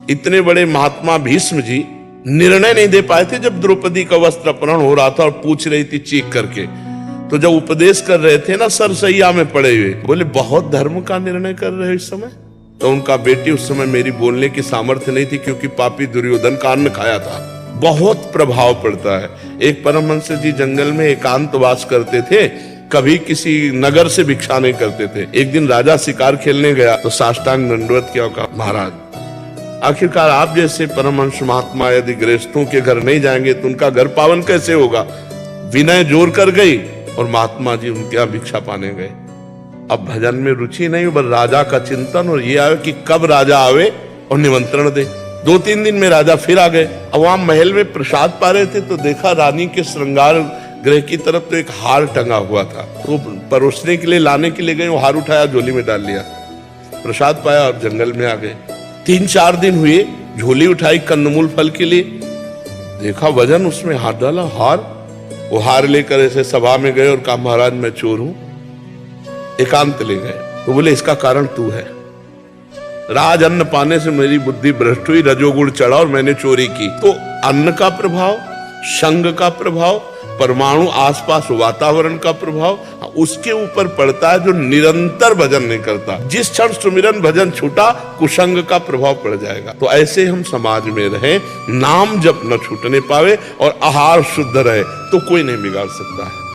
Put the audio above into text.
इतने बड़े महात्मा भीष्म जी निर्णय नहीं दे पाए थे जब द्रौपदी का वस्त्र अपहरण हो रहा था और पूछ रही थी चीख करके। तो जब उपदेश कर रहे थे ना सरसैया में पड़े हुए, बोले बहुत धर्म का निर्णय कर रहे हो इस समय। तो उनका बेटी उस समय मेरी बोलने की सामर्थ्य नहीं थी, क्योंकि पापी दुर्योधन का अन्न खाया था। बहुत प्रभाव पड़ता है। एक परमहंस जी जंगल में एकांतवास करते थे, कभी किसी नगर से भिक्षा नहीं करते थे। एक दिन राजा शिकार खेलने गया तो साष्टांग दंडवत किया, कहा महाराज आखिरकार आप जैसे परमहंस महात्मा यदि गृहस्थों के घर नहीं जाएंगे तो उनका घर पावन कैसे होगा। विनय जोर कर गई और महात्मा जी उनके यहाँ भिक्षा पाने गए। अब भजन में रुचि नहीं, बस राजा का चिंतन, और ये आए कि कब राजा आवे और निमंत्रण दे। 2-3 दिन में राजा फिर आ गए। अब वहां महल में प्रसाद पा रहे थे तो देखा रानी के श्रृंगार गृह की तरफ तो एक हार टंगा हुआ था। तो परोसने के लिए लाने के लिए गए, वो हार उठाया झोली में डाल लिया, प्रसाद पाया और जंगल में आ गए। 3-4 दिन हुए, झोली उठाई कंदमूल फल के लिए, देखा वजन, उसमें हाथ डाला, हार। वो हार लेकर ऐसे सभा में गए और कहा महाराज मैं चोर हूं। एकांत ले गए तो बोले इसका कारण तू है। राज अन्न पाने से मेरी बुद्धि भ्रष्ट हुई, रजोगुण चढ़ा और मैंने चोरी की। तो अन्न का प्रभाव, संग का प्रभाव, परमाणु आसपास वातावरण का प्रभाव उसके ऊपर पड़ता है जो निरंतर भजन नहीं करता। जिस क्षण सुमिरन भजन छूटा कुसंग का प्रभाव पड़ जाएगा। तो ऐसे हम समाज में रहें, नाम जप न छूटने पावे और आहार शुद्ध रहे तो कोई नहीं बिगाड़ सकता है।